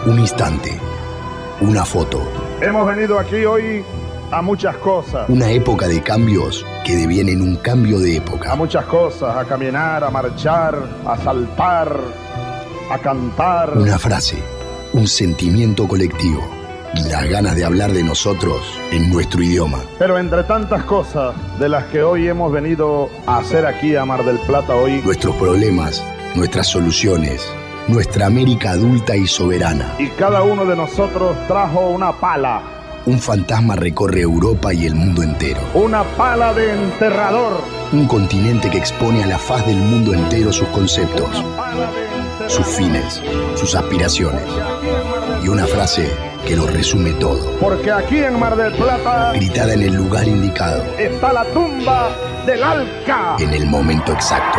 Un instante, una foto. Hemos venido aquí hoy a muchas cosas. Una época de cambios que devienen un cambio de época. A muchas cosas, a caminar, a marchar, a saltar, a cantar. Una frase, un sentimiento colectivo, las ganas de hablar de nosotros en nuestro idioma. Pero entre tantas cosas de las que hoy hemos venido a hacer aquí a Mar del Plata hoy, nuestros problemas, nuestras soluciones, nuestra América adulta y soberana. Y cada uno de nosotros trajo una pala. Un fantasma recorre Europa y el mundo entero. Una pala de enterrador. Un continente que expone a la faz del mundo entero sus conceptos, sus fines, sus aspiraciones. Y una frase que lo resume todo. Porque aquí en Mar del Plata, gritada en el lugar indicado, está la tumba del Alca. En el momento exacto.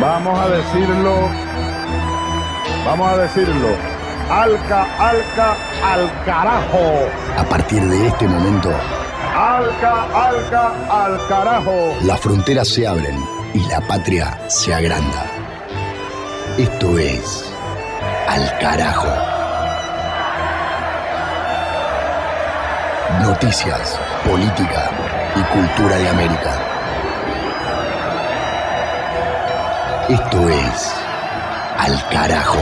Vamos a decirlo. Alca, Alca, al carajo. A partir de este momento, Alca, Alca, al carajo. Las fronteras se abren y la patria se agranda. Esto es Al Carajo. Noticias, política y cultura de América. Esto es Al Carajo.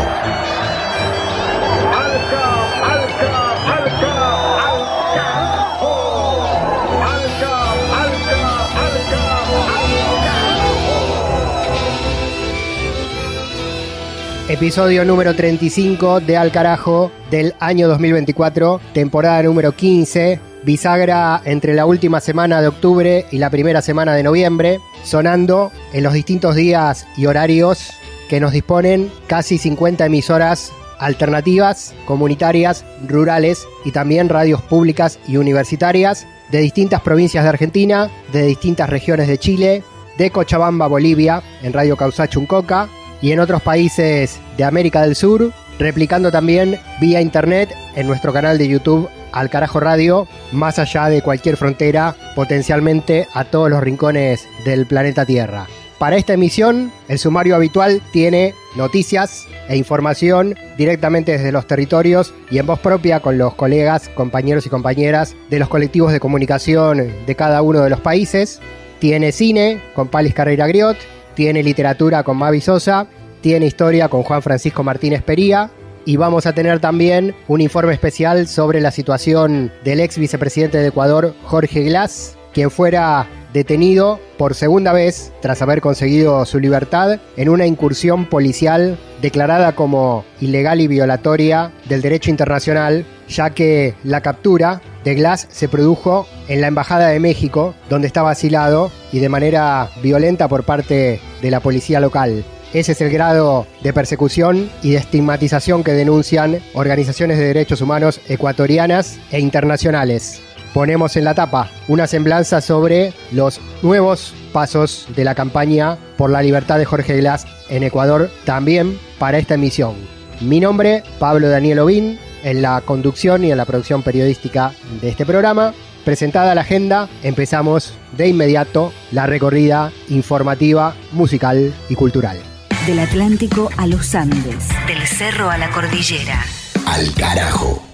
Episodio número 35 de Al Carajo del año 2024, temporada número 15, bisagra entre la última semana de octubre y la primera semana de noviembre, sonando en los distintos días y horarios que nos disponen casi 50 emisoras alternativas, comunitarias, rurales y también radios públicas y universitarias de distintas provincias de Argentina, de distintas regiones de Chile, de Cochabamba, Bolivia, en Radio Causacho-Uncoca, y en otros países de América del Sur, replicando también vía internet en nuestro canal de YouTube Al Carajo Radio, más allá de cualquier frontera, potencialmente a todos los rincones del planeta Tierra. Para esta emisión, el sumario habitual tiene noticias e información directamente desde los territorios y en voz propia con los colegas, compañeros y compañeras de los colectivos de comunicación de cada uno de los países. Tiene cine con Palis Carreira Griot, tiene literatura con Mavi Sosa, tiene historia con Juan Francisco Martínez Pería y vamos a tener también un informe especial sobre la situación del ex vicepresidente de Ecuador, Jorge Glass, quien fuera detenido por segunda vez tras haber conseguido su libertad en una incursión policial declarada como ilegal y violatoria del derecho internacional, ya que la captura de Glass se produjo en la Embajada de México, donde estaba asilado y de manera violenta por parte de la policía local. Ese es el grado de persecución y de estigmatización que denuncian organizaciones de derechos humanos ecuatorianas e internacionales. Ponemos en la tapa una semblanza sobre los nuevos pasos de la campaña por la libertad de Jorge Glass en Ecuador, también para esta emisión. Mi nombre, Pablo Daniel Ovín, en la conducción y en la producción periodística de este programa. Presentada la agenda, empezamos de inmediato la recorrida informativa, musical y cultural. Del Atlántico a los Andes, del cerro a la cordillera. Al Carajo.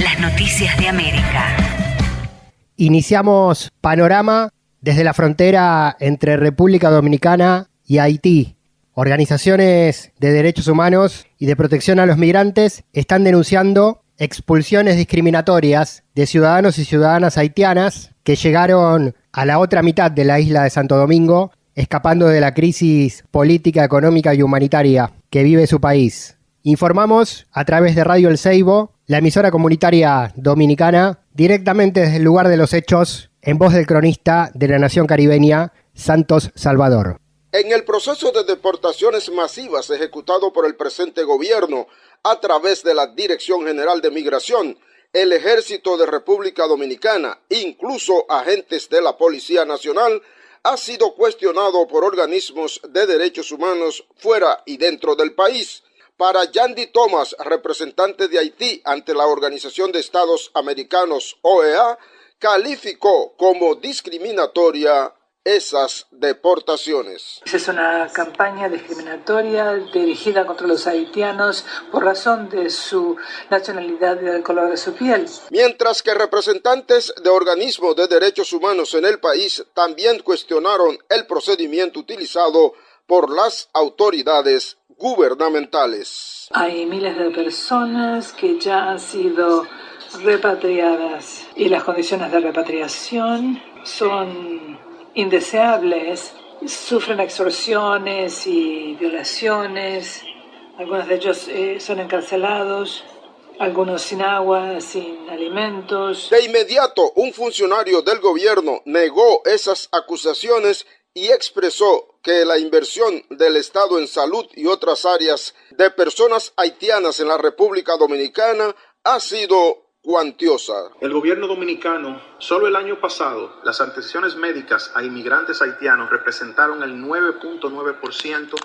Las noticias de América. Iniciamos panorama desde la frontera entre República Dominicana y Haití. Organizaciones de derechos humanos y de protección a los migrantes están denunciando expulsiones discriminatorias de ciudadanos y ciudadanas haitianas que llegaron a la otra mitad de la isla de Santo Domingo, escapando de la crisis política, económica y humanitaria que vive su país. Informamos a través de Radio El Ceibo, la emisora comunitaria dominicana, directamente desde el lugar de los hechos, en voz del cronista de la nación caribeña, Santos Salvador. En el proceso de deportaciones masivas ejecutado por el presente gobierno a través de la Dirección General de Migración, el Ejército de República Dominicana, incluso agentes de la Policía Nacional, ha sido cuestionado por organismos de derechos humanos fuera y dentro del país. Para Yandy Thomas, representante de Haití ante la Organización de Estados Americanos, OEA, calificó como discriminatoria esas deportaciones. Es una campaña discriminatoria dirigida contra los haitianos por razón de su nacionalidad y del color de su piel. Mientras que representantes de organismos de derechos humanos en el país también cuestionaron el procedimiento utilizado por las autoridades gubernamentales. Hay miles de personas que ya han sido repatriadas y las condiciones de repatriación son indeseables. Sufren extorsiones y violaciones. Algunos de ellos son encarcelados, algunos sin agua, sin alimentos. De inmediato, un funcionario del gobierno negó esas acusaciones y expresó que la inversión del Estado en salud y otras áreas de personas haitianas en la República Dominicana ha sido cuantiosa. El gobierno dominicano, solo el año pasado, las atenciones médicas a inmigrantes haitianos representaron el 9.9%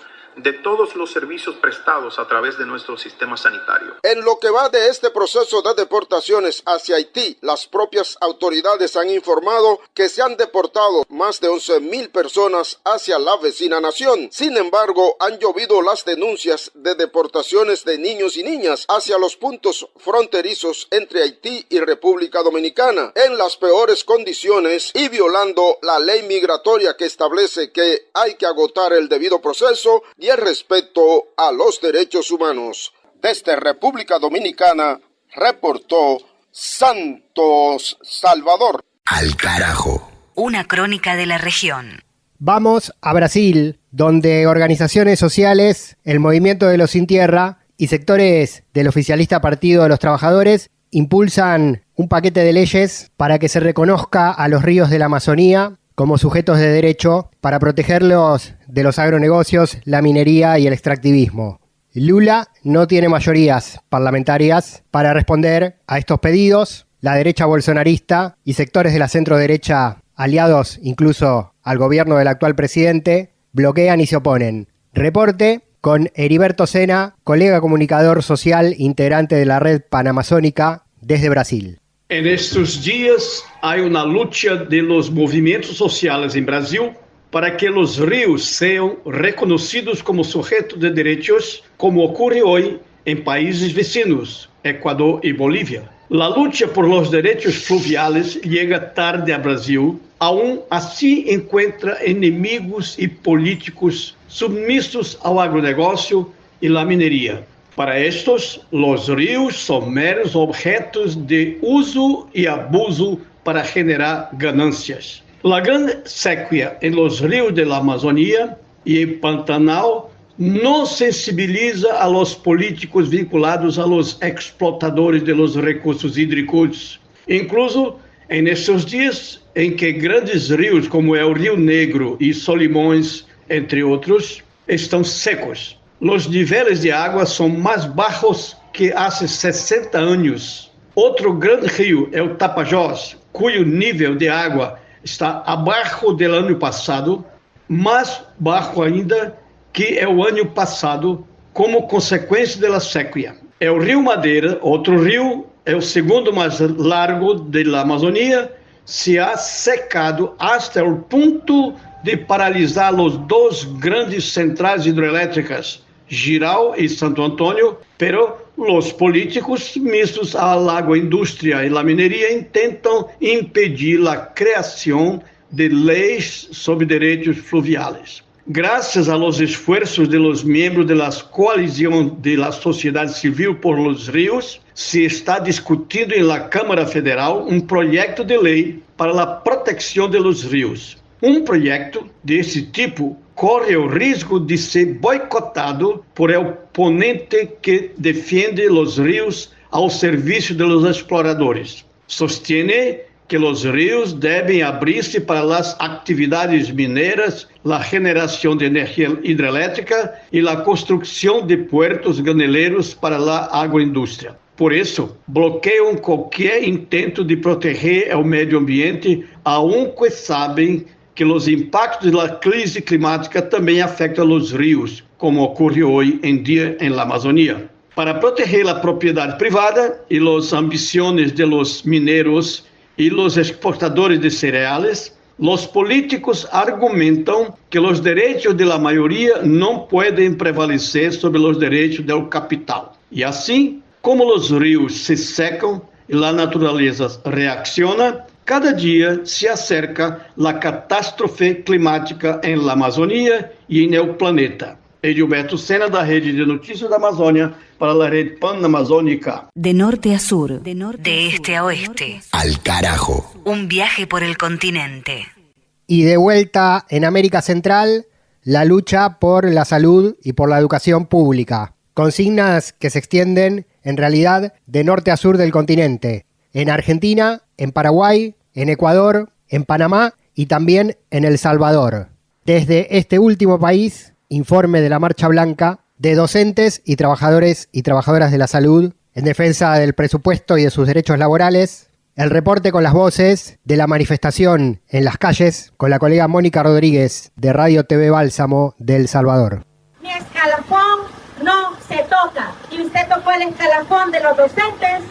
de todos los servicios prestados a través de nuestro sistema sanitario. En lo que va de este proceso de deportaciones hacia Haití, las propias autoridades han informado que se han deportado más de 11,000 personas hacia la vecina nación. Sin embargo, han llovido las denuncias de deportaciones de niños y niñas hacia los puntos fronterizos entre Haití y República Dominicana en las peores condiciones y violando la ley migratoria que establece que hay que agotar el debido proceso y el respeto a los derechos humanos. Desde República Dominicana, reportó Santos Salvador. Al carajo. Una crónica de la región. Vamos a Brasil, donde organizaciones sociales, el Movimiento de los Sin Tierra y sectores del oficialista Partido de los Trabajadores impulsan un paquete de leyes para que se reconozca a los ríos de la Amazonía como sujetos de derecho para protegerlos de los agronegocios, la minería y el extractivismo. Lula no tiene mayorías parlamentarias para responder a estos pedidos. La derecha bolsonarista y sectores de la centro-derecha, aliados incluso al gobierno del actual presidente, bloquean y se oponen. Reporte con Heriberto Sena, colega comunicador social integrante de la Red Panamazónica desde Brasil. En estos días hay una lucha de los movimientos sociales en Brasil para que los ríos sean reconocidos como sujetos de derechos, como ocurre hoy en países vecinos, Ecuador y Bolivia. La lucha por los derechos fluviales llega tarde a Brasil, aún así encuentra enemigos y políticos submisos al agronegócio y la minería. Para estos, los ríos son meros objetos de uso y abuso para generar ganancias. La gran sequía en los ríos de la Amazonía y el Pantanal no sensibiliza a los políticos vinculados a los explotadores de los recursos hídricos. Incluso en estos días en que grandes ríos como el Río Negro y Solimões, entre otros, están secos. Los niveles de agua son más bajos que hace 60 años. Otro gran río, el Tapajós, cuyo nivel de agua está abajo del año pasado, más bajo ainda que el año pasado, como consecuencia de la sequía. El río Madeira, otro río, el segundo más largo de la Amazonía, se ha secado hasta el punto de paralisar los dos grandes centrais hidroeléctricas, Jirau y Santo Antônio, pero los políticos mistos a la agroindustria y la minería intentan impedir la creación de leyes sobre derechos fluviales. Gracias a los esfuerzos de los miembros de la coalición de la sociedad civil por los ríos, se está discutindo en la Cámara Federal un proyecto de ley para la protección de los ríos. Un proyecto de ese tipo corre el riesgo de ser boicotado por el ponente que defiende los ríos al servicio de los exploradores. Sostiene que los ríos deben abrirse para las actividades mineras, la generación de energía hidroeléctrica y la construcción de puertos graneleros para la agroindustria. Por eso, bloquean cualquier intento de proteger el medio ambiente, aunque saben que los impactos de la crisis climática también afectan los ríos, como ocurre hoy en día en la Amazonía. Para proteger la propiedad privada y las ambiciones de los mineros y los exportadores de cereales, Los políticos argumentan que los derechos de la mayoría no pueden prevalecer sobre los derechos del capital. Y así, como los ríos se secan y la naturaleza reacciona, cada día se acerca la catástrofe climática en la Amazonía y en el planeta. Edilberto Sena, da Rede de Notícias da Amazônia, para la Red Panamazónica. De norte a sur, de este a oeste. Al carajo. Un viaje por el continente. Y de vuelta en América Central, la lucha por la salud y por la educación pública. Consignas que se extienden, en realidad, de norte a sur del continente. En Argentina, en Paraguay, en Ecuador, en Panamá y también en El Salvador. Desde este último país, informe de la Marcha Blanca de docentes y trabajadores y trabajadoras de la salud en defensa del presupuesto y de sus derechos laborales. El reporte con las voces de la manifestación en las calles con la colega Mónica Rodríguez de Radio TV Bálsamo de El Salvador. Mi escalafón no se toca y usted tocó el escalafón de los docentes,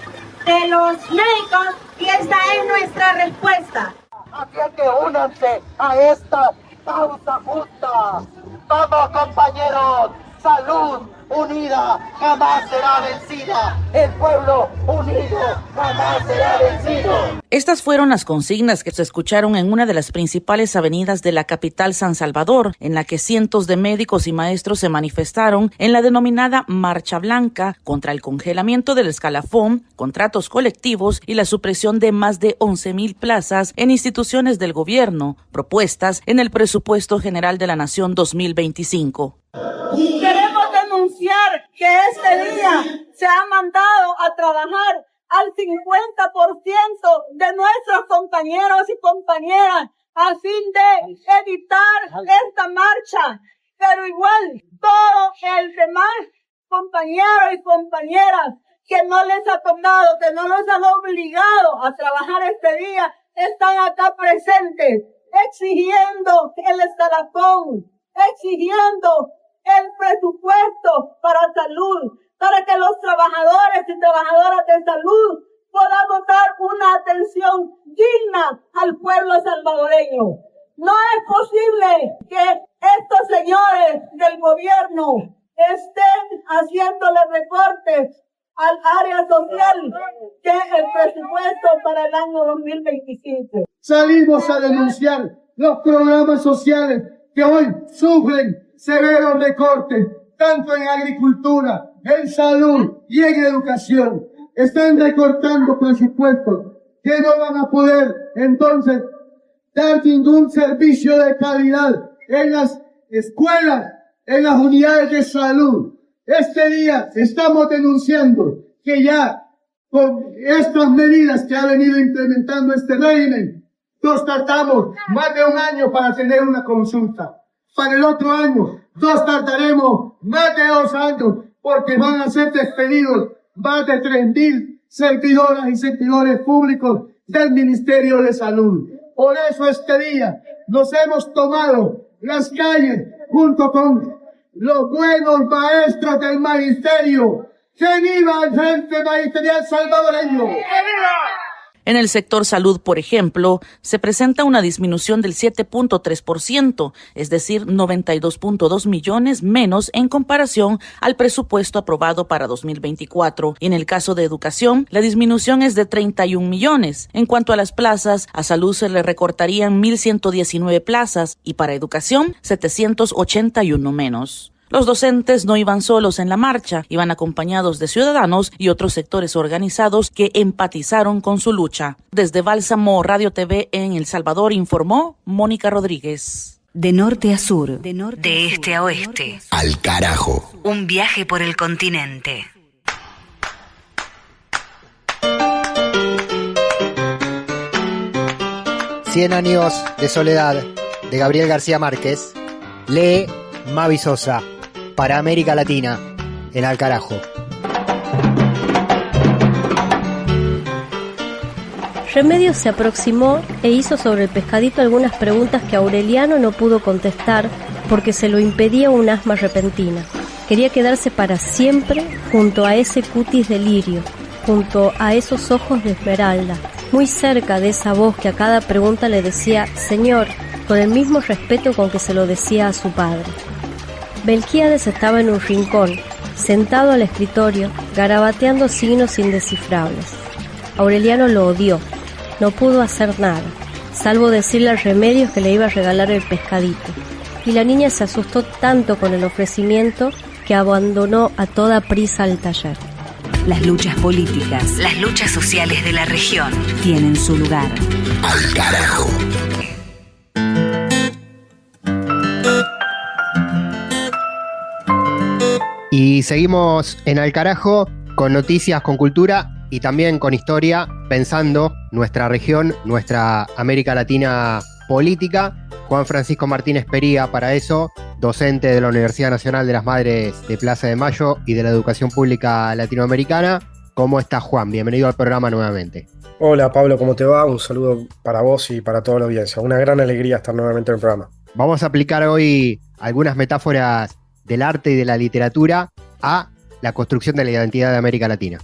de los médicos y esta es nuestra respuesta. Así es que únanse a esta causa justa. Vamos, compañeros, salud unida jamás será vencida. El pueblo unido jamás será vencido. Estas fueron las consignas que se escucharon en una de las principales avenidas de la capital San Salvador, en la que cientos de médicos y maestros se manifestaron en la denominada Marcha Blanca contra el congelamiento del escalafón, contratos colectivos y la supresión de más de 11,000 plazas en instituciones del gobierno, propuestas en el Presupuesto General de la Nación 2025. Queremos denunciar que este día se ha mandado a trabajar al 50% de nuestros compañeros y compañeras a fin de evitar esta marcha, pero igual todo el demás compañeros y compañeras que no les ha tocado, que no los han obligado a trabajar este día, están acá presentes, exigiendo el escalafón, exigiendo el presupuesto para salud, para que los trabajadores y trabajadoras de salud podamos dar una atención digna al pueblo salvadoreño. No es posible que estos señores del gobierno estén haciéndole recortes al área social que el presupuesto para el año 2025. Salimos a denunciar los programas sociales que hoy sufren severos recortes, tanto en agricultura, en salud y en educación. Están recortando presupuestos que no van a poder entonces dar ningún servicio de calidad en las escuelas, en las unidades de salud. Este día estamos denunciando que ya con estas medidas que ha venido implementando este régimen, nos tardamos más de un año para tener una consulta. Para el otro año, nos tardaremos más de 2 años porque van a ser despedidos más de 3,000 servidoras y servidores públicos del Ministerio de Salud. Por eso este día nos hemos tomado las calles junto con los buenos maestros del magisterio. ¡Que viva el Frente Magisterial Salvadoreño! En el sector salud, por ejemplo, se presenta una disminución del 7.3%, es decir, 92.2 millones menos en comparación al presupuesto aprobado para 2024. Y en el caso de educación, la disminución es de 31 millones. En cuanto a las plazas, a salud se le recortarían 1.119 plazas y para educación, 781 menos. Los docentes no iban solos en la marcha, iban acompañados de ciudadanos y otros sectores organizados que empatizaron con su lucha. Desde Bálsamo Radio TV en El Salvador informó Mónica Rodríguez. De norte a sur, de este a oeste. Al carajo. Un viaje por el continente. Cien años de soledad, de Gabriel García Márquez. Lee Mavi Sosa. Para América Latina, en Al Carajo. Remedios se aproximó e hizo sobre el pescadito algunas preguntas que Aureliano no pudo contestar porque se lo impedía un asma repentina. Quería quedarse para siempre junto a ese cutis de lirio, junto a esos ojos de esmeralda, muy cerca de esa voz que a cada pregunta le decía «Señor», con el mismo respeto con que se lo decía a su padre. Melquíades estaba en un rincón, sentado al escritorio, garabateando signos indescifrables. Aureliano lo odió, no pudo hacer nada, salvo decirle a Remedios que le iba a regalar el pescadito. Y la niña se asustó tanto con el ofrecimiento que abandonó a toda prisa el taller. Las luchas políticas, las luchas sociales de la región tienen su lugar. Al carajo. Y seguimos en Al Carajo con noticias, con cultura y también con historia, pensando nuestra región, nuestra América Latina política. Juan Francisco Martínez Pería, para eso, docente de la Universidad Nacional de las Madres de Plaza de Mayo y de la Educación Pública Latinoamericana. ¿Cómo estás, Juan? Bienvenido al programa nuevamente. Hola, Pablo, ¿cómo te va? Un saludo para vos y para toda la audiencia. Una gran alegría estar nuevamente en el programa. Vamos a aplicar hoy algunas metáforas del arte y de la literatura a la construcción de la identidad de América Latina.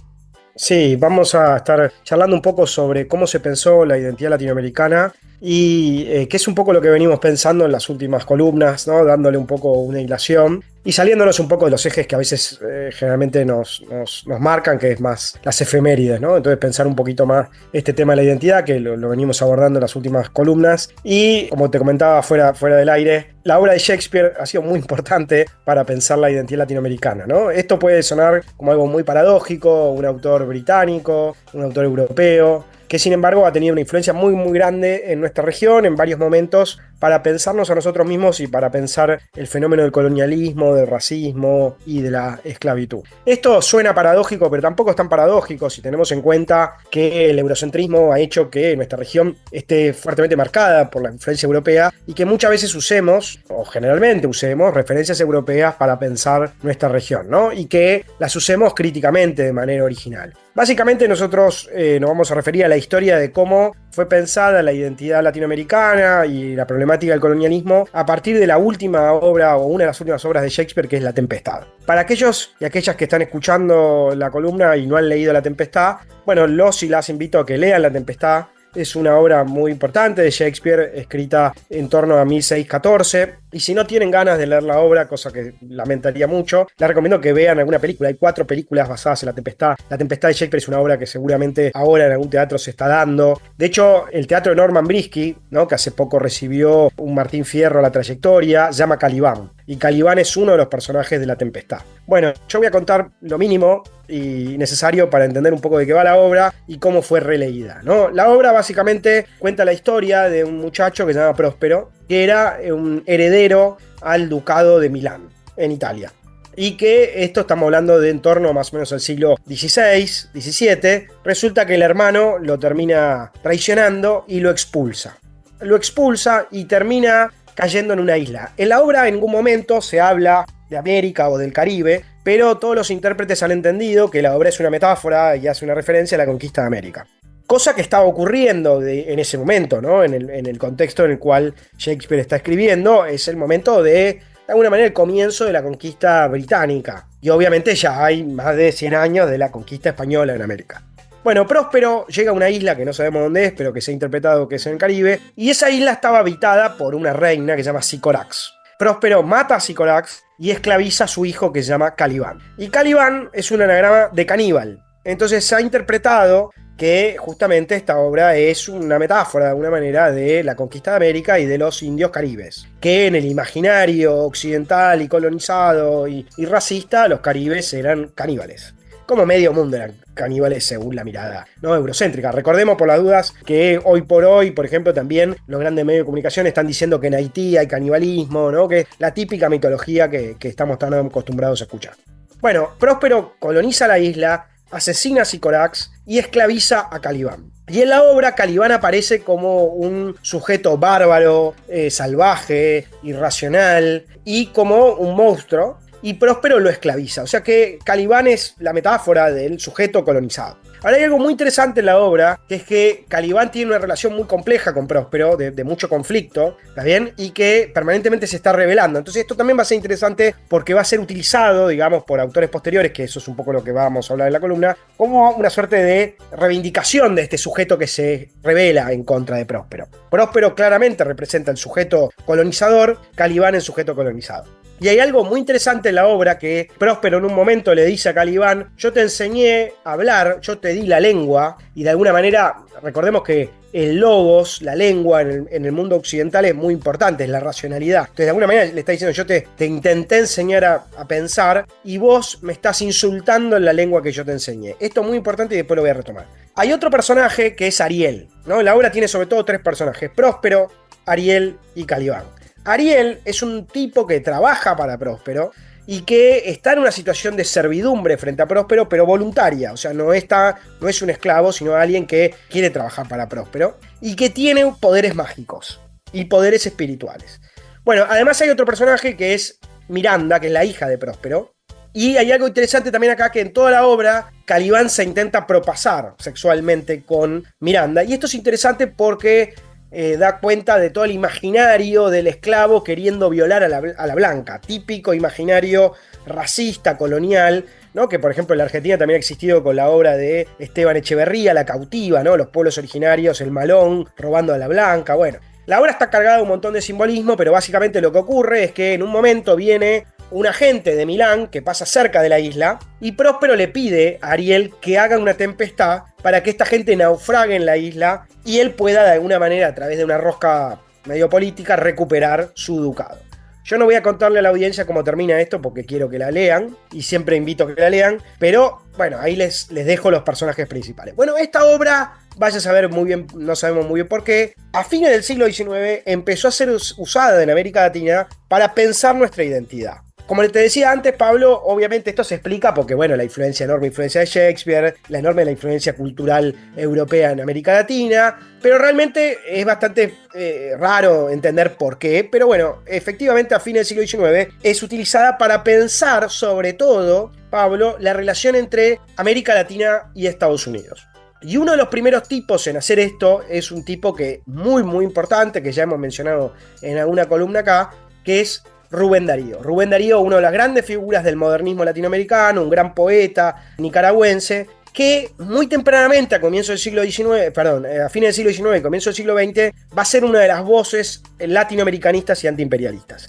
Sí, vamos a estar charlando un poco sobre cómo se pensó la identidad latinoamericana y que es un poco lo que venimos pensando en las últimas columnas, ¿no? Dándole un poco una hilación y saliéndonos un poco de los ejes que a veces generalmente nos marcan, que es más las efemérides, ¿no? Entonces pensar un poquito más este tema de la identidad, que lo venimos abordando en las últimas columnas. Y como te comentaba fuera del aire, la obra de Shakespeare ha sido muy importante para pensar la identidad latinoamericana, ¿no? Esto puede sonar como algo muy paradójico, un autor británico, un autor europeo, que sin embargo ha tenido una influencia muy muy grande en nuestra región en varios momentos para pensarnos a nosotros mismos y para pensar el fenómeno del colonialismo, del racismo y de la esclavitud. Esto suena paradójico, pero tampoco es tan paradójico si tenemos en cuenta que el eurocentrismo ha hecho que nuestra región esté fuertemente marcada por la influencia europea y que muchas veces usemos, o generalmente usemos, referencias europeas para pensar nuestra región, ¿no? Y que las usemos críticamente de manera original. Básicamente nosotros nos vamos a referir a la historia de cómo fue pensada la identidad latinoamericana y la problemática del colonialismo a partir de la última obra o una de las últimas obras de Shakespeare, que es La Tempestad. Para aquellos y aquellas que están escuchando la columna y no han leído La Tempestad, bueno, los y las invito a que lean La Tempestad. Es una obra muy importante de Shakespeare, escrita en torno a 1614. Y si no tienen ganas de leer la obra, cosa que lamentaría mucho, les recomiendo que vean alguna película. Hay 4 películas basadas en La Tempestad. La Tempestad de Shakespeare es una obra que seguramente ahora en algún teatro se está dando. De hecho, el teatro de Norman Brisky, ¿no?, que hace poco recibió un Martín Fierro a la trayectoria, llama Calibán. Y Calibán es uno de los personajes de La Tempestad. Bueno, yo voy a contar lo mínimo y necesario para entender un poco de qué va la obra y cómo fue releída, ¿no? La obra básicamente cuenta la historia de un muchacho que se llama Próspero, que era un heredero al ducado de Milán, en Italia. Y que esto estamos hablando de en torno más o menos al siglo XVI, XVII. Resulta que el hermano lo termina traicionando y lo expulsa. Lo expulsa y termina cayendo en una isla. En la obra en ningún momento se habla de América o del Caribe, pero todos los intérpretes han entendido que la obra es una metáfora y hace una referencia a la conquista de América. Cosa que estaba ocurriendo en ese momento, ¿no? En el contexto en el cual Shakespeare está escribiendo, es el momento de alguna manera, el comienzo de la conquista británica. Y obviamente ya hay más de 100 años de la conquista española en América. Bueno, Próspero llega a una isla que no sabemos dónde es, pero que se ha interpretado que es en el Caribe, y esa isla estaba habitada por una reina que se llama Sycorax. Próspero mata a Sycorax y esclaviza a su hijo que se llama Calibán. Y Calibán es un anagrama de caníbal. Entonces se ha interpretado que justamente esta obra es una metáfora de alguna manera de la conquista de América y de los indios caribes, que en el imaginario occidental y colonizado y racista los caribes eran caníbales. Como medio mundo eran caníbales según la mirada, ¿no?, eurocéntrica. Recordemos por las dudas que hoy por hoy, por ejemplo, también los grandes medios de comunicación están diciendo que en Haití hay canibalismo, ¿no?, que es la típica mitología que estamos tan acostumbrados a escuchar. Bueno, Próspero coloniza la isla, asesina a Sycorax y esclaviza a Calibán. Y en la obra Calibán aparece como un sujeto bárbaro, salvaje, irracional y como un monstruo. Y Próspero lo esclaviza, o sea que Calibán es la metáfora del sujeto colonizado. Ahora hay algo muy interesante en la obra, que es que Caliban tiene una relación muy compleja con Próspero, de mucho conflicto, ¿está bien? Y que permanentemente se está revelando. Entonces esto también va a ser interesante porque va a ser utilizado, digamos, por autores posteriores, que eso es un poco lo que vamos a hablar en la columna, como una suerte de reivindicación de este sujeto que se revela en contra de Próspero. Próspero claramente representa el sujeto colonizador, Caliban el sujeto colonizado. Y hay algo muy interesante en la obra que Próspero en un momento le dice a Caliban: yo te enseñé a hablar, yo te di la lengua, y de alguna manera, recordemos que el logos, la lengua en el mundo occidental es muy importante, es la racionalidad. Entonces de alguna manera le está diciendo: yo te intenté enseñar a pensar y vos me estás insultando en la lengua que yo te enseñé. Esto es muy importante y después lo voy a retomar. Hay otro personaje que es Ariel, ¿no? La obra tiene sobre todo tres personajes: Próspero, Ariel y Caliban. Ariel es un tipo que trabaja para Próspero y que está en una situación de servidumbre frente a Próspero, pero voluntaria. O sea, no es un esclavo, sino alguien que quiere trabajar para Próspero y que tiene poderes mágicos y poderes espirituales. Bueno, además hay otro personaje que es Miranda, que es la hija de Próspero. Y hay algo interesante también acá, que en toda la obra Caliban se intenta propasar sexualmente con Miranda. Y esto es interesante porque da cuenta de todo el imaginario del esclavo queriendo violar a la blanca, típico imaginario racista, colonial, ¿no? Que por ejemplo en la Argentina también ha existido con la obra de Esteban Echeverría, La cautiva, ¿no? Los pueblos originarios, el malón robando a la blanca. Bueno, la obra está cargada de un montón de simbolismo, pero básicamente lo que ocurre es que en un momento viene un agente de Milán que pasa cerca de la isla y Próspero le pide a Ariel que haga una tempestad para que esta gente naufrague en la isla y él pueda de alguna manera, a través de una rosca medio política, recuperar su ducado. Yo no voy a contarle a la audiencia cómo termina esto porque quiero que la lean y siempre invito a que la lean, pero bueno, ahí les dejo los personajes principales. Bueno, esta obra, vaya a saber muy bien, no sabemos muy bien por qué, a fines del siglo XIX empezó a ser usada en América Latina para pensar nuestra identidad. Como te decía antes, Pablo, obviamente esto se explica porque, bueno, la enorme influencia de Shakespeare, la influencia cultural europea en América Latina, pero realmente es bastante raro entender por qué. Pero bueno, efectivamente a fines del siglo XIX es utilizada para pensar, sobre todo, Pablo, la relación entre América Latina y Estados Unidos. Y uno de los primeros tipos en hacer esto es un tipo que muy, muy importante, que ya hemos mencionado en alguna columna acá, que es Rubén Darío. Rubén Darío, una de las grandes figuras del modernismo latinoamericano, un gran poeta nicaragüense, que muy tempranamente, a fines del siglo XIX, comienzo del siglo XX, va a ser una de las voces latinoamericanistas y antiimperialistas.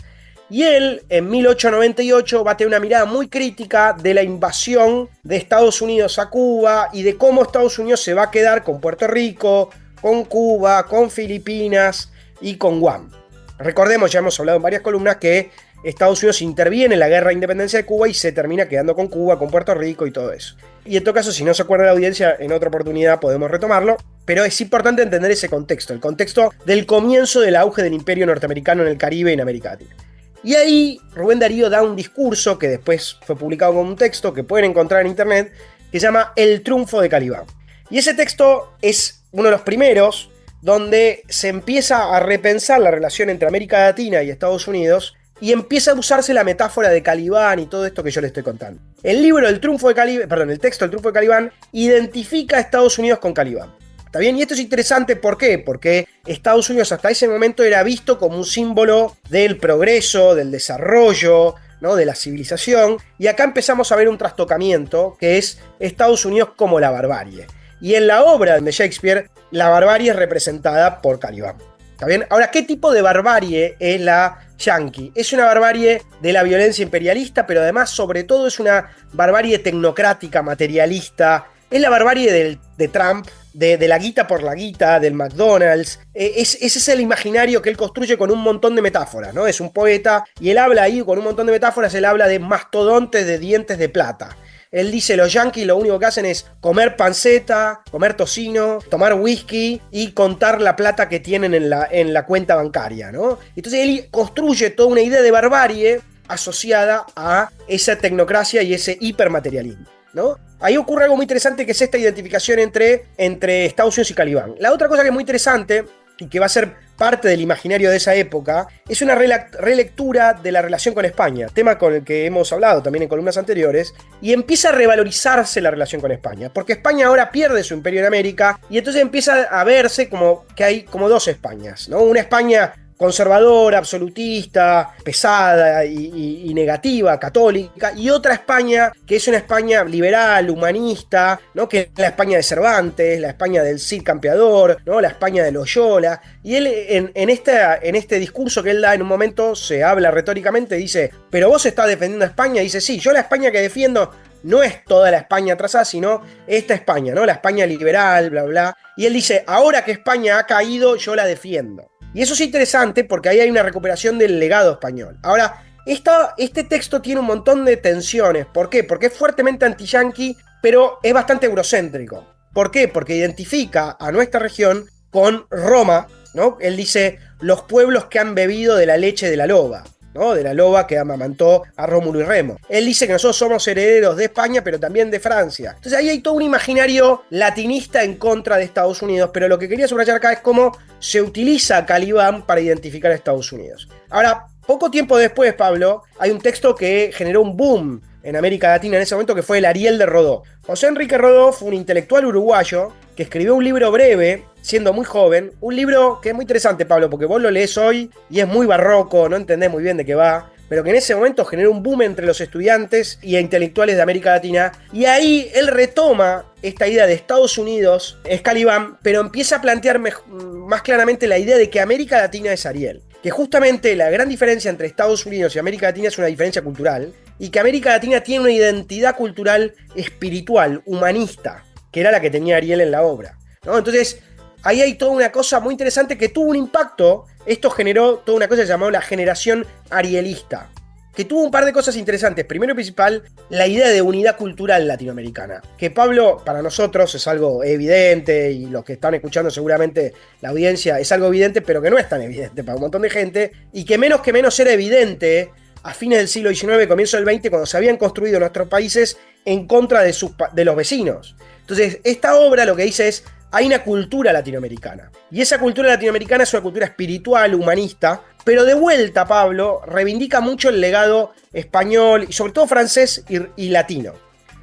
Y él, en 1898, va a tener una mirada muy crítica de la invasión de Estados Unidos a Cuba y de cómo Estados Unidos se va a quedar con Puerto Rico, con Cuba, con Filipinas y con Guam. Recordemos, ya hemos hablado en varias columnas, que Estados Unidos interviene en la guerra de independencia de Cuba y se termina quedando con Cuba, con Puerto Rico y todo eso. Y en todo caso, si no se acuerda la audiencia, en otra oportunidad podemos retomarlo, pero es importante entender ese contexto, el contexto del comienzo del auge del imperio norteamericano en el Caribe y en América Latina. Y ahí Rubén Darío da un discurso que después fue publicado como un texto que pueden encontrar en internet, que se llama El triunfo de Caliban. Y ese texto es uno de los primeros donde se empieza a repensar la relación entre América Latina y Estados Unidos y empieza a usarse la metáfora de Caliban y todo esto que yo le estoy contando. El texto El triunfo de Caliban identifica a Estados Unidos con Caliban. ¿Está bien? Y esto es interesante, ¿por qué? Porque Estados Unidos hasta ese momento era visto como un símbolo del progreso, del desarrollo, ¿no? De la civilización, y acá empezamos a ver un trastocamiento que es Estados Unidos como la barbarie. Y en la obra de Shakespeare, la barbarie es representada por Caliban. ¿Está bien? Ahora, ¿qué tipo de barbarie es la yankee? Es una barbarie de la violencia imperialista, pero además, sobre todo, es una barbarie tecnocrática, materialista. Es la barbarie de Trump, de la guita por la guita, del McDonald's. Ese es el imaginario que él construye con un montón de metáforas, ¿no? Es un poeta y él habla ahí con un montón de metáforas, él habla de mastodontes de dientes de plata. Él dice, los yanquis lo único que hacen es comer panceta, comer tocino, tomar whisky y contar la plata que tienen en la cuenta bancaria, ¿no? Entonces él construye toda una idea de barbarie asociada a esa tecnocracia y ese hipermaterialismo, ¿no? Ahí ocurre algo muy interesante, que es esta identificación entre Estados Unidos y Caliban. La otra cosa que es muy interesante y que va a ser parte del imaginario de esa época, es una relectura de la relación con España, tema con el que hemos hablado también en columnas anteriores, y empieza a revalorizarse la relación con España, porque España ahora pierde su imperio en América, y entonces empieza a verse como que hay como dos Españas, ¿no? Una España conservadora, absolutista, pesada y negativa, católica, y otra España que es una España liberal, humanista, ¿no? Que es la España de Cervantes, la España del Cid Campeador, ¿no? La España de Loyola. Y él en este discurso que él da en un momento, se habla retóricamente, dice, pero vos estás defendiendo a España, y dice, sí, yo la España que defiendo no es toda la España atrasada, sino esta España, ¿no? La España liberal, bla, bla. Y él dice, ahora que España ha caído, yo la defiendo. Y eso es interesante porque ahí hay una recuperación del legado español. Ahora, este texto tiene un montón de tensiones. ¿Por qué? Porque es fuertemente anti-yanqui, pero es bastante eurocéntrico. ¿Por qué? Porque identifica a nuestra región con Roma, ¿no? Él dice, los pueblos que han bebido de la leche de la loba, ¿no? De la loba que amamantó a Rómulo y Remo. Él dice que nosotros somos herederos de España, pero también de Francia. Entonces ahí hay todo un imaginario latinista en contra de Estados Unidos, pero lo que quería subrayar acá es cómo se utiliza a Calibán para identificar a Estados Unidos. Ahora, poco tiempo después, Pablo, hay un texto que generó un boom en América Latina en ese momento, que fue el Ariel de Rodó. José Enrique Rodó fue un intelectual uruguayo que escribió un libro breve, siendo muy joven, un libro que es muy interesante, Pablo, porque vos lo lees hoy y es muy barroco, no entendés muy bien de qué va, pero que en ese momento generó un boom entre los estudiantes y intelectuales de América Latina, y ahí él retoma esta idea de Estados Unidos, es Calibán, pero empieza a plantear más claramente la idea de que América Latina es Ariel, que justamente la gran diferencia entre Estados Unidos y América Latina es una diferencia cultural, y que América Latina tiene una identidad cultural espiritual, humanista, que era la que tenía Ariel en la obra, ¿no? Entonces, ahí hay toda una cosa muy interesante que tuvo un impacto. Esto generó toda una cosa llamada la generación arielista, que tuvo un par de cosas interesantes. Primero y principal, la idea de unidad cultural latinoamericana, que Pablo, para nosotros es algo evidente, y los que están escuchando seguramente la audiencia es algo evidente, pero que no es tan evidente para un montón de gente, y que menos era evidente a fines del siglo XIX, comienzo del XX, cuando se habían construido nuestros países en contra de los vecinos. Entonces, esta obra lo que dice es, hay una cultura latinoamericana. Y esa cultura latinoamericana es una cultura espiritual, humanista, pero de vuelta, Pablo, reivindica mucho el legado español, y sobre todo francés y latino.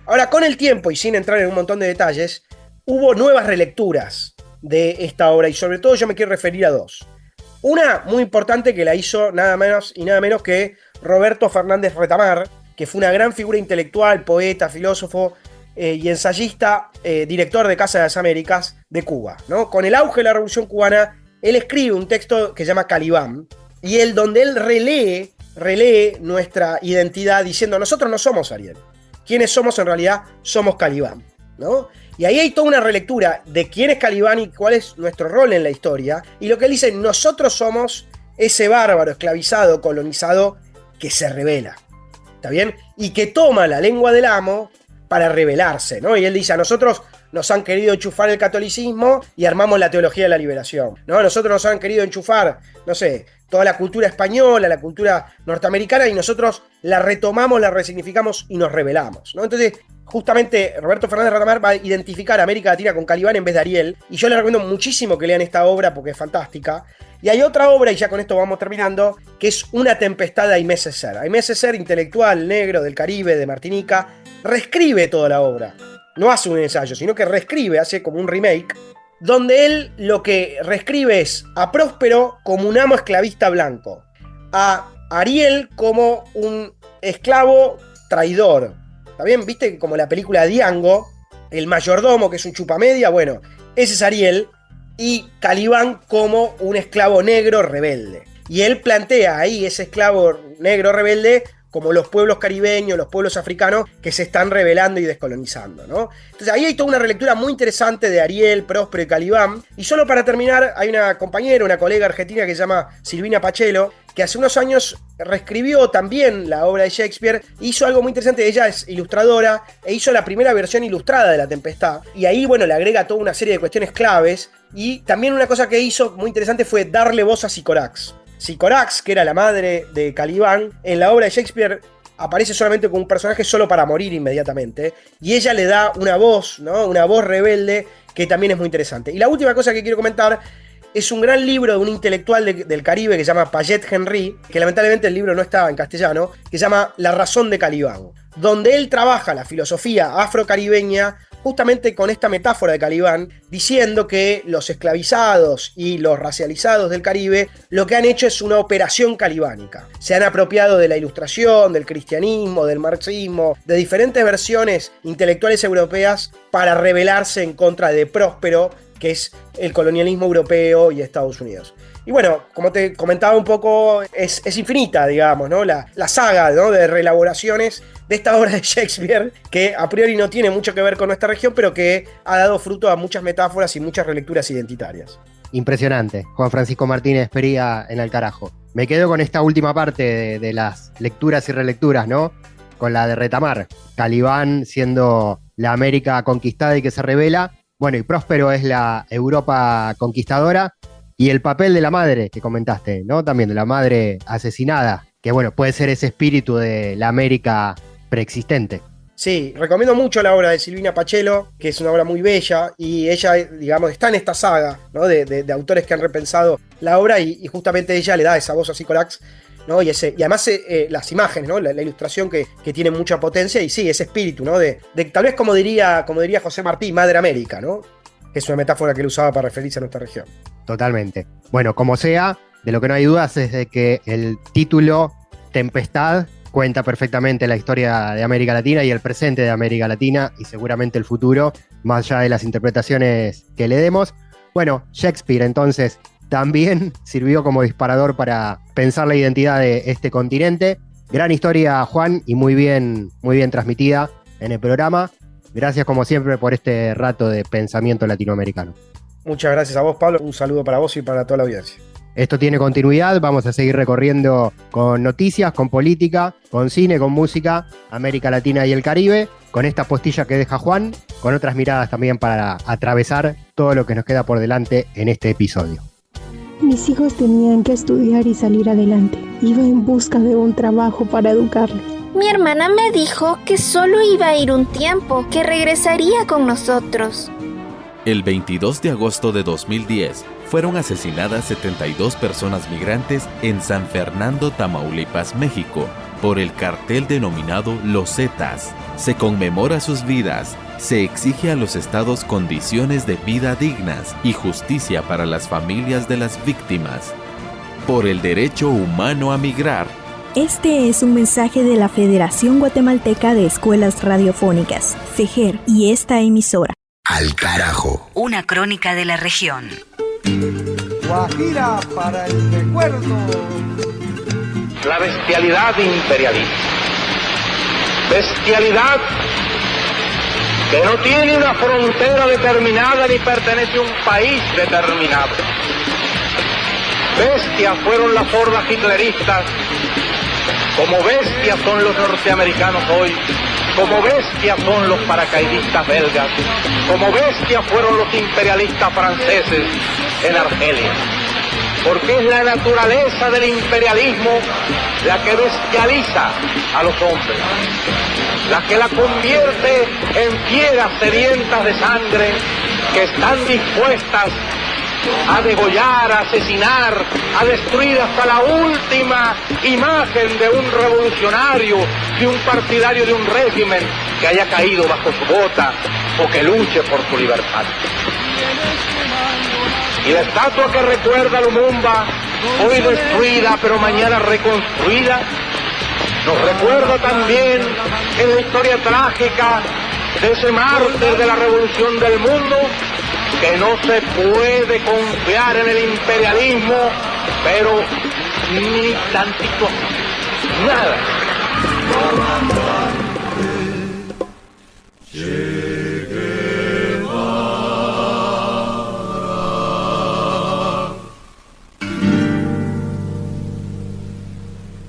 Ahora, con el tiempo, y sin entrar en un montón de detalles, hubo nuevas relecturas de esta obra, y sobre todo yo me quiero referir a dos. Una muy importante que la hizo nada más y nada menos que Roberto Fernández Retamar, que fue una gran figura intelectual, poeta, filósofo, y ensayista, director de Casa de las Américas de Cuba, ¿no? Con el auge de la Revolución Cubana, él escribe un texto que se llama Calibán, y donde él relee nuestra identidad diciendo, nosotros no somos Ariel. ¿Quiénes somos en realidad? Somos Calibán, ¿no? Y ahí hay toda una relectura de quién es Calibán y cuál es nuestro rol en la historia, y lo que él dice, nosotros somos ese bárbaro, esclavizado, colonizado, que se rebela, ¿está bien? Y que toma la lengua del amo para rebelarse, ¿no? Y él dice, a nosotros nos han querido enchufar el catolicismo y armamos la teología de la liberación, ¿no? Nosotros nos han querido enchufar, no sé, toda la cultura española, la cultura norteamericana, y nosotros la retomamos, la resignificamos y nos rebelamos, ¿no? Entonces, justamente Roberto Fernández Retamar va a identificar a América Latina con Calibán en vez de Ariel, y yo les recomiendo muchísimo que lean esta obra porque es fantástica. Y hay otra obra, y ya con esto vamos terminando, que es Una tempestad de Aimé Césaire. Aimé Césaire, intelectual negro del Caribe, de Martinica, reescribe toda la obra. No hace un ensayo, sino que reescribe, hace como un remake, donde él lo que reescribe es a Próspero como un amo esclavista blanco, a Ariel como un esclavo traidor. ¿Está bien? ¿Viste? Como la película Django, el mayordomo que es un chupamedia, bueno, ese es Ariel, y Calibán como un esclavo negro rebelde. Y él plantea ahí ese esclavo negro rebelde como los pueblos caribeños, los pueblos africanos que se están rebelando y descolonizando, ¿no? Entonces ahí hay toda una relectura muy interesante de Ariel, Próspero y Calibán. Y solo para terminar, hay una compañera, una colega argentina que se llama Silvina Pachelo, que hace unos años reescribió también la obra de Shakespeare, hizo algo muy interesante. Ella es ilustradora e hizo la primera versión ilustrada de La Tempestad, y ahí, bueno, le agrega toda una serie de cuestiones claves. Y también una cosa que hizo muy interesante fue darle voz a Sycorax. Sycorax, que era la madre de Calibán, en la obra de Shakespeare aparece solamente como un personaje solo para morir inmediatamente, y ella le da una voz, ¿no? Una voz rebelde que también es muy interesante. Y la última cosa que quiero comentar es un gran libro de un intelectual del Caribe que se llama Payet Henry, que lamentablemente el libro no está en castellano, que se llama La razón de Calibán, donde él trabaja la filosofía afrocaribeña justamente con esta metáfora de Calibán, diciendo que los esclavizados y los racializados del Caribe lo que han hecho es una operación calibánica. Se han apropiado de la Ilustración, del cristianismo, del marxismo, de diferentes versiones intelectuales europeas para rebelarse en contra de Próspero, que es el colonialismo europeo y Estados Unidos. Y bueno, como te comentaba un poco, es infinita, digamos, ¿no? La saga, ¿no?, de reelaboraciones de esta obra de Shakespeare, que a priori no tiene mucho que ver con nuestra región, pero que ha dado fruto a muchas metáforas y muchas relecturas identitarias. Impresionante. Juan Francisco Martínez Pería en Al Carajo. Me quedo con esta última parte de las lecturas y relecturas, ¿no? Con la de Retamar. Calibán siendo la América conquistada y que se rebela. Bueno, y Próspero es la Europa conquistadora. Y el papel de la madre que comentaste, ¿no? También de la madre asesinada, que bueno, puede ser ese espíritu de la América preexistente. Sí, recomiendo mucho la obra de Silvina Pachelo, que es una obra muy bella, y ella, digamos, está en esta saga, ¿no?, de autores que han repensado la obra, y justamente ella le da esa voz a Sycorax, ¿no? Y además las imágenes, ¿no?, la ilustración que tiene mucha potencia, y sí, ese espíritu, ¿no?, de tal vez como diría José Martí, Madre América, ¿no? Que es una metáfora que él usaba para referirse a nuestra región. Totalmente. Bueno, como sea, de lo que no hay dudas es de que el título Tempestad cuenta perfectamente la historia de América Latina y el presente de América Latina y seguramente el futuro, más allá de las interpretaciones que le demos. Bueno, Shakespeare entonces también sirvió como disparador para pensar la identidad de este continente. Gran historia, Juan, y muy bien transmitida en el programa. Gracias como siempre por este rato de pensamiento latinoamericano. Muchas gracias a vos, Pablo. Un saludo para vos y para toda la audiencia. Esto tiene continuidad, vamos a seguir recorriendo con noticias, con política, con cine, con música, América Latina y el Caribe, con esta postilla que deja Juan, con otras miradas también para atravesar todo lo que nos queda por delante en este episodio. Mis hijos tenían que estudiar y salir adelante. Iba en busca de un trabajo para educarlos. Mi hermana me dijo que solo iba a ir un tiempo, que regresaría con nosotros. El 22 de agosto de 2010 fueron asesinadas 72 personas migrantes en San Fernando, Tamaulipas, México, por el cartel denominado Los Zetas. Se conmemora sus vidas, se exige a los estados condiciones de vida dignas y justicia para las familias de las víctimas. Por el derecho humano a migrar. Este es un mensaje de la Federación Guatemalteca de Escuelas Radiofónicas, FEGER, y esta emisora. Al Carajo. Una crónica de la región. Guajira para el recuerdo. La bestialidad imperialista. Bestialidad que no tiene una frontera determinada ni pertenece a un país determinado. Bestias fueron las hordas hitleristas, como bestias son los norteamericanos hoy, como bestias son los paracaidistas belgas, como bestias fueron los imperialistas franceses en Argelia. Porque es la naturaleza del imperialismo la que bestializa a los hombres, la que la convierte en fieras sedientas de sangre que están dispuestas a degollar, a asesinar, a destruir hasta la última imagen de un revolucionario, de un partidario de un régimen que haya caído bajo su bota o que luche por su libertad. Y la estatua que recuerda a Lumumba, hoy destruida pero mañana reconstruida, nos recuerda también en la historia trágica de ese mártir de la revolución del mundo, que no se puede confiar en el imperialismo, pero ni tantito, nada.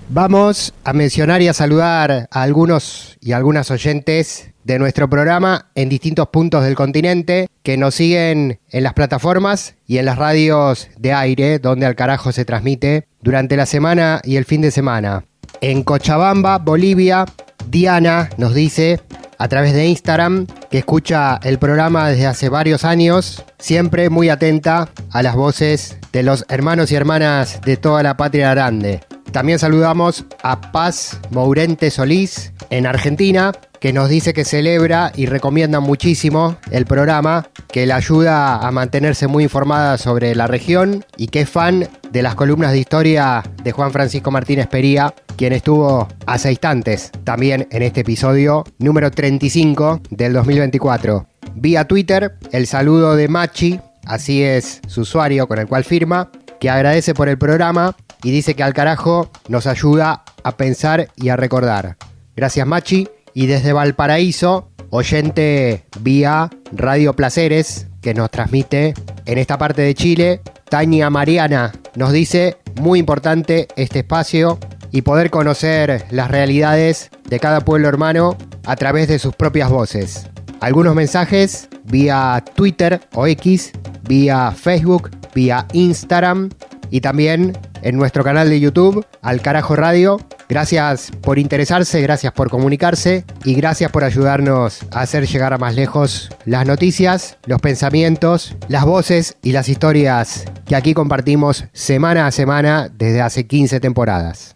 Vamos a mencionar y a saludar a algunos y algunas oyentes de nuestro programa en distintos puntos del continente que nos siguen en las plataformas y en las radios de aire donde Al Carajo se transmite durante la semana y el fin de semana. En Cochabamba, Bolivia, Diana nos dice: a través de Instagram, que escucha el programa desde hace varios años, siempre muy atenta a las voces de los hermanos y hermanas de toda la patria grande. También saludamos a Paz Mourente Solís en Argentina, que nos dice que celebra y recomienda muchísimo el programa, que le ayuda a mantenerse muy informada sobre la región y que es fan de las columnas de historia de Juan Francisco Martínez Pería, quien estuvo hace instantes también en este episodio número 35 del 2024. Vía Twitter, el saludo de Machi, así es su usuario con el cual firma, que agradece por el programa y dice que al carajo nos ayuda a pensar y a recordar. Gracias, Machi. Y desde Valparaíso, oyente vía Radio Placeres, que nos transmite en esta parte de Chile, Tania Mariana nos dice: muy importante este espacio y poder conocer las realidades de cada pueblo hermano a través de sus propias voces. Algunos mensajes vía Twitter o X, vía Facebook, vía Instagram y también en nuestro canal de YouTube, Al Carajo Radio. Gracias por interesarse, gracias por comunicarse y gracias por ayudarnos a hacer llegar a más lejos las noticias, los pensamientos, las voces y las historias que aquí compartimos semana a semana desde hace 15 temporadas.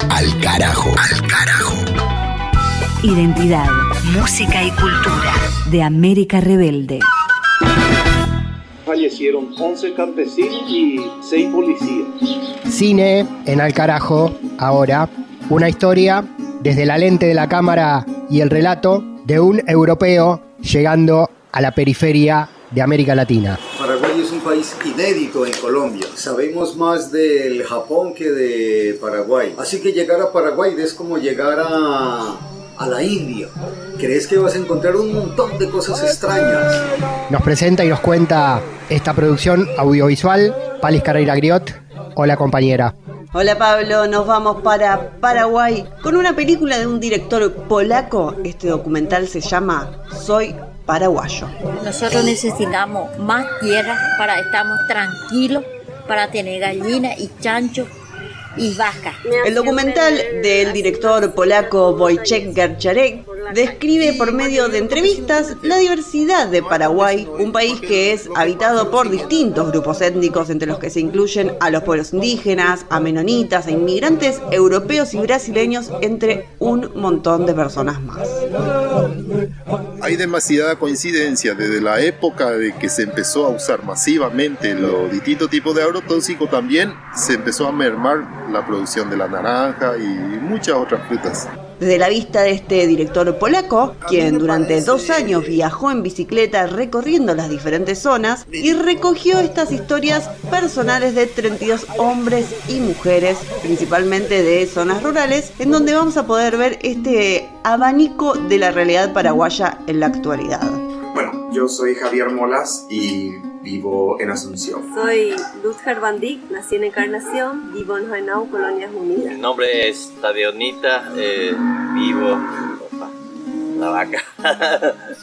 Al carajo. Al carajo. Identidad, música y cultura de América Rebelde. Fallecieron 11 campesinos y 6 policías. Cine en Al Carajo, ahora, una historia desde la lente de la cámara y el relato de un europeo llegando a la periferia de América Latina. Paraguay es un país inédito en Colombia. Sabemos más del Japón que de Paraguay. Así que llegar a Paraguay es como llegar a la India. ¿Crees que vas a encontrar un montón de cosas extrañas? Nos presenta y nos cuenta esta producción audiovisual Palis Carreira Griot. Hola, compañera. Hola, Pablo, nos vamos para Paraguay con una película de un director polaco. Este documental se llama Soy Paraguayo. Nosotros necesitamos más tierra para estar tranquilos, para tener gallinas y chanchos y vaca. El documental del director polaco Wojciech Garczarek describe por medio de entrevistas la diversidad de Paraguay, un país que es habitado por distintos grupos étnicos, entre los que se incluyen a los pueblos indígenas, a menonitas, a inmigrantes europeos y brasileños, entre un montón de personas más. Hay demasiada coincidencia desde la época de que se empezó a usar masivamente los distintos tipos de agrotóxicos. También se empezó a mermar la producción de la naranja y muchas otras frutas. Desde la vista de este director polaco, quien durante 2 años viajó en bicicleta recorriendo las diferentes zonas y recogió estas historias personales de 32 hombres y mujeres, principalmente de zonas rurales, en donde vamos a poder ver este abanico de la realidad paraguaya en la actualidad. Bueno, yo soy Javier Molas y vivo en Asunción. Soy Luz Gerbandic, nací en Encarnación, vivo en Huaynao, Colonias Unidas. Mi nombre es Tadeonita, vivo la vaca.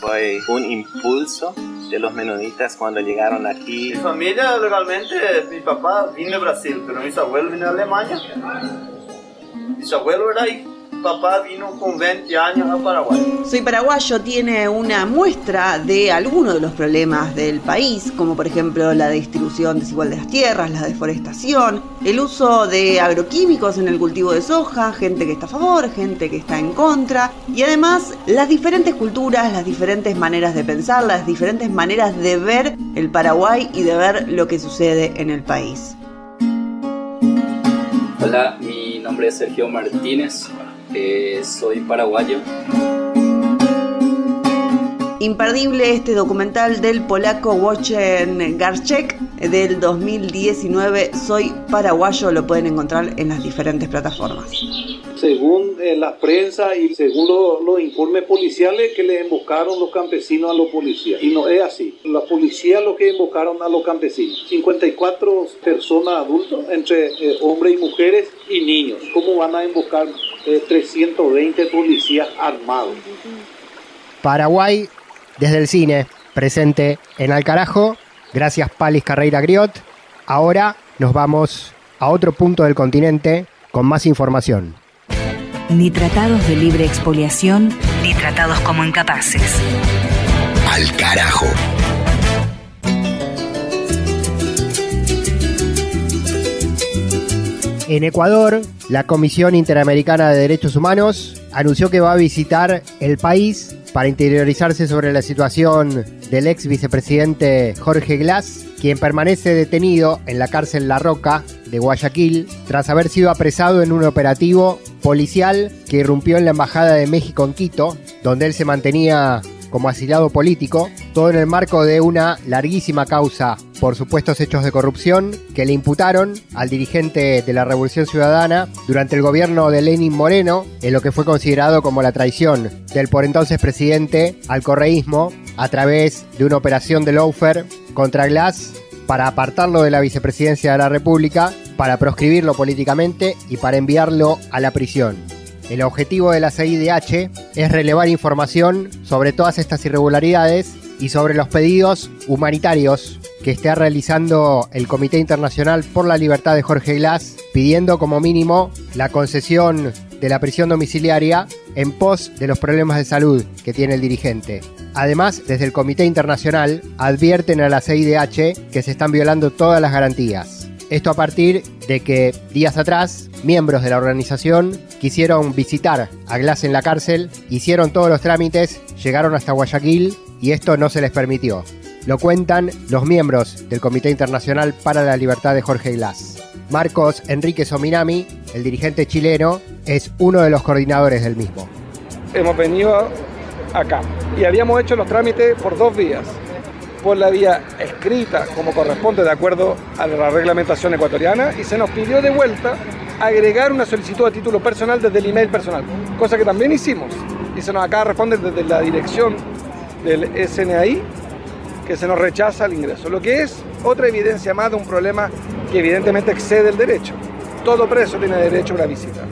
Fue un impulso de los menonitas cuando llegaron aquí. Mi familia legalmente, mi papá vino de Brasil, pero mis abuelos vinieron de Alemania. Mis abuelos eran ahí. Papá vino con 20 años a Paraguay. Soy Paraguayo tiene una muestra de algunos de los problemas del país, como por ejemplo la distribución desigual de las tierras, la deforestación, el uso de agroquímicos en el cultivo de soja, gente que está a favor, gente que está en contra, y además las diferentes culturas, las diferentes maneras de pensar, las diferentes maneras de ver el Paraguay y de ver lo que sucede en el país. Hola, mi nombre es Sergio Martínez. Soy paraguayo. Imperdible este documental del polaco Wojciech Garczarek del 2019, Soy Paraguayo, lo pueden encontrar en las diferentes plataformas. Según la prensa y según los informes policiales que le emboscaron los campesinos a los policías. Y no es así. La policía lo que emboscaron a los campesinos. 54 personas adultos, entre hombres y mujeres y niños. ¿Cómo van a emboscar 320 policías armados? Paraguay desde el cine, presente en Al Carajo. Gracias, Palis Carreira Griot. Ahora nos vamos a otro punto del continente con más información. Ni tratados de libre expoliación, ni tratados como incapaces. Al carajo. En Ecuador, la Comisión Interamericana de Derechos Humanos anunció que va a visitar el país para interiorizarse sobre la situación del ex vicepresidente Jorge Glass, quien permanece detenido en la cárcel La Roca de Guayaquil tras haber sido apresado en un operativo policial que irrumpió en la Embajada de México en Quito, donde él se mantenía como asilado político, todo en el marco de una larguísima causa por supuestos hechos de corrupción que le imputaron al dirigente de la Revolución Ciudadana durante el gobierno de Lenín Moreno, en lo que fue considerado como la traición del por entonces presidente al correísmo a través de una operación de lawfare contra Glass para apartarlo de la vicepresidencia de la República, para proscribirlo políticamente y para enviarlo a la prisión. El objetivo de la CIDH es relevar información sobre todas estas irregularidades y sobre los pedidos humanitarios que está realizando el Comité Internacional por la Libertad de Jorge Glass, pidiendo como mínimo la concesión de la prisión domiciliaria en pos de los problemas de salud que tiene el dirigente. Además, desde el Comité Internacional advierten a la CIDH que se están violando todas las garantías. Esto a partir de que días atrás, miembros de la organización quisieron visitar a Glass en la cárcel, hicieron todos los trámites, llegaron hasta Guayaquil y esto no se les permitió. Lo cuentan los miembros del Comité Internacional para la Libertad de Jorge Glass. Marcos Enrique Sominami, el dirigente chileno, es uno de los coordinadores del mismo. Hemos venido acá y habíamos hecho los trámites por 2 vías. Por la vía escrita, como corresponde de acuerdo a la reglamentación ecuatoriana, y se nos pidió de vuelta agregar una solicitud a título personal desde el email personal, cosa que también hicimos, y se nos acaba de responder desde la dirección del SNAI que se nos rechaza el ingreso, lo que es otra evidencia más de un problema que evidentemente excede el derecho. Todo preso tiene derecho a una visita.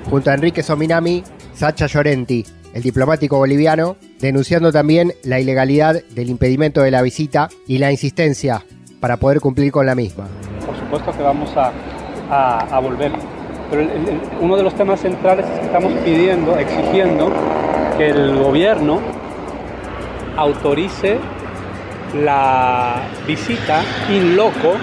Junto a Enrique Sominami, Sacha Llorenti, el diplomático boliviano, denunciando también la ilegalidad del impedimento de la visita y la insistencia para poder cumplir con la misma. Por supuesto que vamos a volver, pero uno de los temas centrales es que estamos exigiendo que el gobierno autorice la visita in loco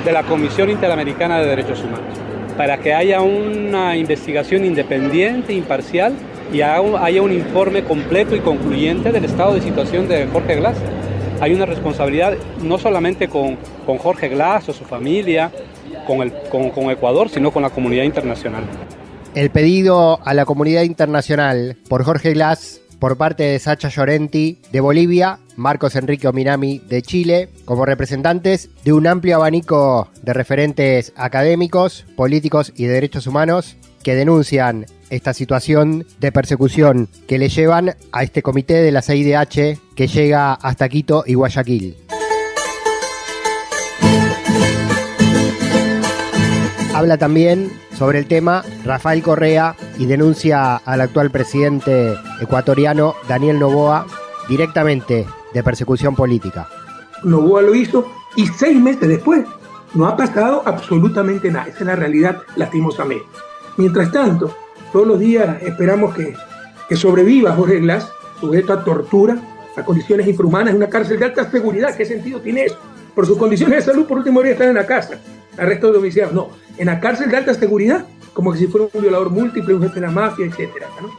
de la Comisión Interamericana de Derechos Humanos, para que haya una investigación independiente, imparcial, y haya un informe completo y concluyente del estado de situación de Jorge Glass. Hay una responsabilidad no solamente con Jorge Glass o su familia, con Ecuador, sino con la comunidad internacional. El pedido a la comunidad internacional por Jorge Glass por parte de Sacha Llorenti de Bolivia, Marcos Enrique Sominami de Chile, como representantes de un amplio abanico de referentes académicos, políticos y de derechos humanos que denuncian esta situación de persecución que le llevan a este comité de la CIDH que llega hasta Quito y Guayaquil. Habla también sobre el tema Rafael Correa y denuncia al actual presidente ecuatoriano Daniel Noboa directamente de persecución política. Noboa lo hizo y 6 meses después no ha pasado absolutamente nada. Esa es la realidad, lastimosamente. Mientras tanto, todos los días esperamos que sobreviva Jorge Glass, sujeto a tortura, a condiciones infrahumanas, en una cárcel de alta seguridad. ¿Qué sentido tiene eso? Por sus condiciones de salud, por último, debería estar en la casa. Arresto domiciliario. No, en la cárcel de alta seguridad, como que si fuera un violador múltiple, un jefe de la mafia, etc.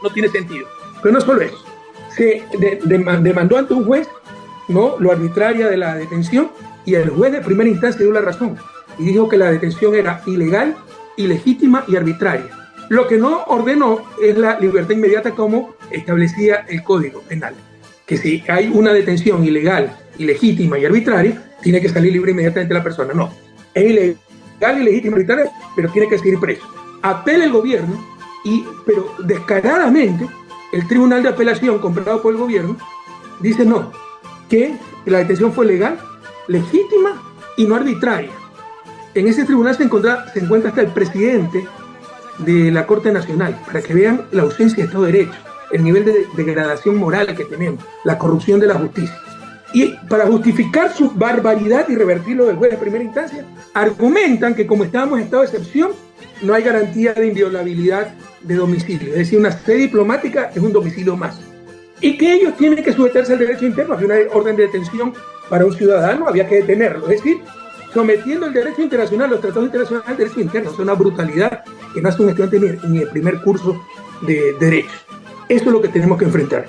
No tiene sentido. Pero no solo eso. Se demandó ante un juez, ¿no?, lo arbitraria de la detención, y el juez de primera instancia dio la razón y dijo que la detención era ilegal, ilegítima y arbitraria. Lo que no ordenó es la libertad inmediata como establecía el Código Penal, que si hay una detención ilegal, ilegítima y arbitraria, tiene que salir libre inmediatamente la persona. No, es ilegal, ilegítima y arbitraria, pero tiene que seguir preso. Apela el gobierno, pero descaradamente el Tribunal de Apelación comprado por el gobierno dice no, que la detención fue legal, legítima y no arbitraria. En ese tribunal se encuentra hasta el presidente de la Corte Nacional, para que vean la ausencia de Estado de Derecho, el nivel de degradación moral que tenemos, la corrupción de la justicia. Y para justificar su barbaridad y revertir lo del juez de primera instancia, argumentan que como estábamos en estado de excepción, no hay garantía de inviolabilidad de domicilio. Es decir, una sede diplomática es un domicilio más. Y que ellos tienen que sujetarse al derecho interno. Había una orden de detención para un ciudadano, había que detenerlo. Es decir, sometiendo el derecho internacional, los tratados internacionales al derecho interno. Es una brutalidad que no hace un estudiante ni el primer curso de Derecho. Eso es lo que tenemos que enfrentar.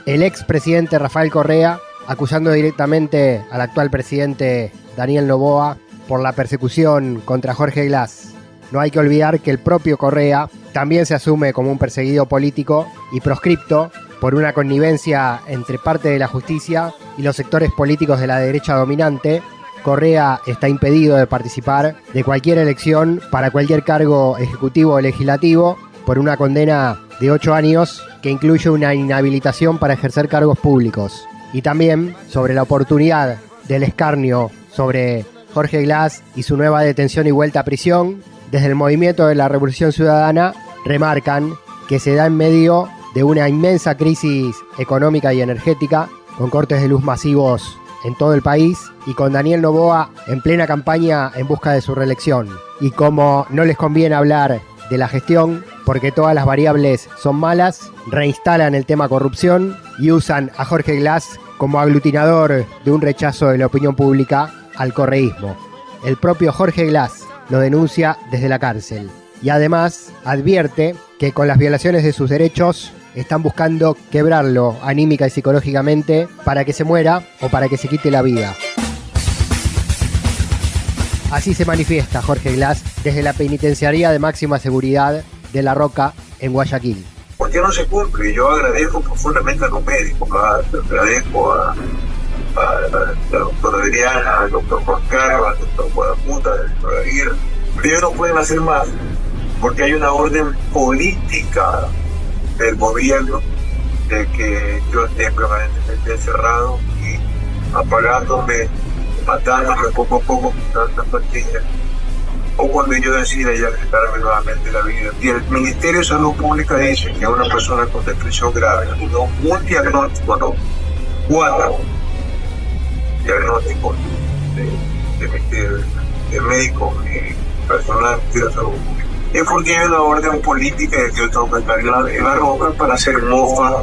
El expresidente Rafael Correa, acusando directamente al actual presidente Daniel Noboa por la persecución contra Jorge Glass. No hay que olvidar que el propio Correa también se asume como un perseguido político y proscripto por una connivencia entre parte de la justicia y los sectores políticos de la derecha dominante. Correa está impedido de participar de cualquier elección para cualquier cargo ejecutivo o legislativo por una condena de 8 años que incluye una inhabilitación para ejercer cargos públicos. Y también sobre la oportunidad del escarnio sobre Jorge Glass y su nueva detención y vuelta a prisión, desde el movimiento de la Revolución Ciudadana remarcan que se da en medio de una inmensa crisis económica y energética, con cortes de luz masivos en todo el país y con Daniel Noboa en plena campaña en busca de su reelección. Y como no les conviene hablar de la gestión, porque todas las variables son malas, reinstalan el tema corrupción y usan a Jorge Glass como aglutinador de un rechazo de la opinión pública al correísmo. El propio Jorge Glass lo denuncia desde la cárcel y además advierte que con las violaciones de sus derechos están buscando quebrarlo anímica y psicológicamente para que se muera o para que se quite la vida. Así se manifiesta Jorge Glass desde la penitenciaría de máxima seguridad de La Roca en Guayaquil. ¿Por qué no se cumple? Yo agradezco profundamente a los médicos, agradezco a la doctora Adriana, al doctor Juan Carlos, al doctor Guadamuta, al doctor Aguirre. Pero ellos no pueden hacer más porque hay una orden política del gobierno de que yo esté permanentemente encerrado y apagándome, matándome poco a poco con tantas pastillas, o cuando yo decida ya quitarme nuevamente la vida. Y el Ministerio de Salud Pública dice que a una persona con depresión grave, no un diagnóstico, no, 4 diagnósticos de médicos y personal de la salud pública. Es porque hay una orden política de que yo tengo que estar en la Roca para hacer mofa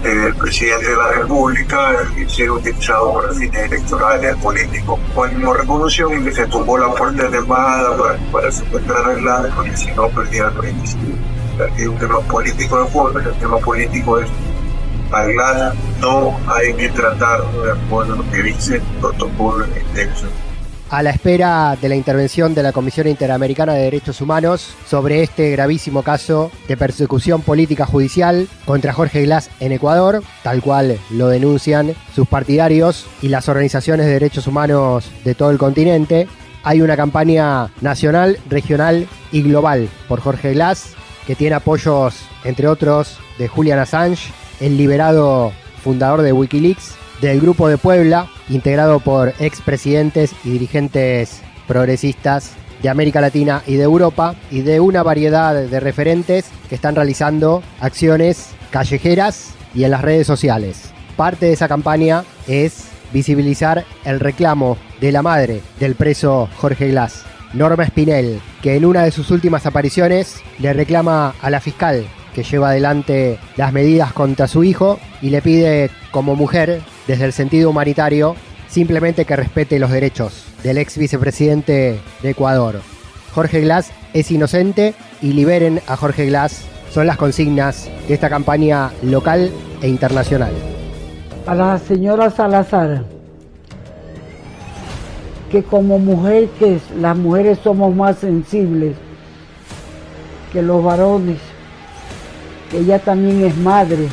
del presidente de la República y ser utilizado para fines electorales, políticos. Pues mismo reconoció y que se tumbó la puerta de embajada para secuestrar a Glass, porque si no perdía el país. Es un tema político de fondo, el tema político es a Glass no hay que tratarlo de acuerdo a lo que dice el protocolo en el texto. A la espera de la intervención de la Comisión Interamericana de Derechos Humanos sobre este gravísimo caso de persecución política judicial contra Jorge Glass en Ecuador, tal cual lo denuncian sus partidarios y las organizaciones de derechos humanos de todo el continente, hay una campaña nacional, regional y global por Jorge Glass, que tiene apoyos, entre otros, de Julian Assange, el liberado fundador de Wikileaks, del Grupo de Puebla, integrado por expresidentes y dirigentes progresistas de América Latina y de Europa, y de una variedad de referentes que están realizando acciones callejeras y en las redes sociales. Parte de esa campaña es visibilizar el reclamo de la madre del preso Jorge Glass, Norma Espinel, que en una de sus últimas apariciones le reclama a la fiscal que lleva adelante las medidas contra su hijo y le pide como mujer, desde el sentido humanitario, simplemente que respete los derechos del ex vicepresidente de Ecuador. Jorge Glass es inocente y liberen a Jorge Glass son las consignas de esta campaña local e internacional. A la señora Salazar, que como mujer, que las mujeres somos más sensibles que los varones, que ella también es madre.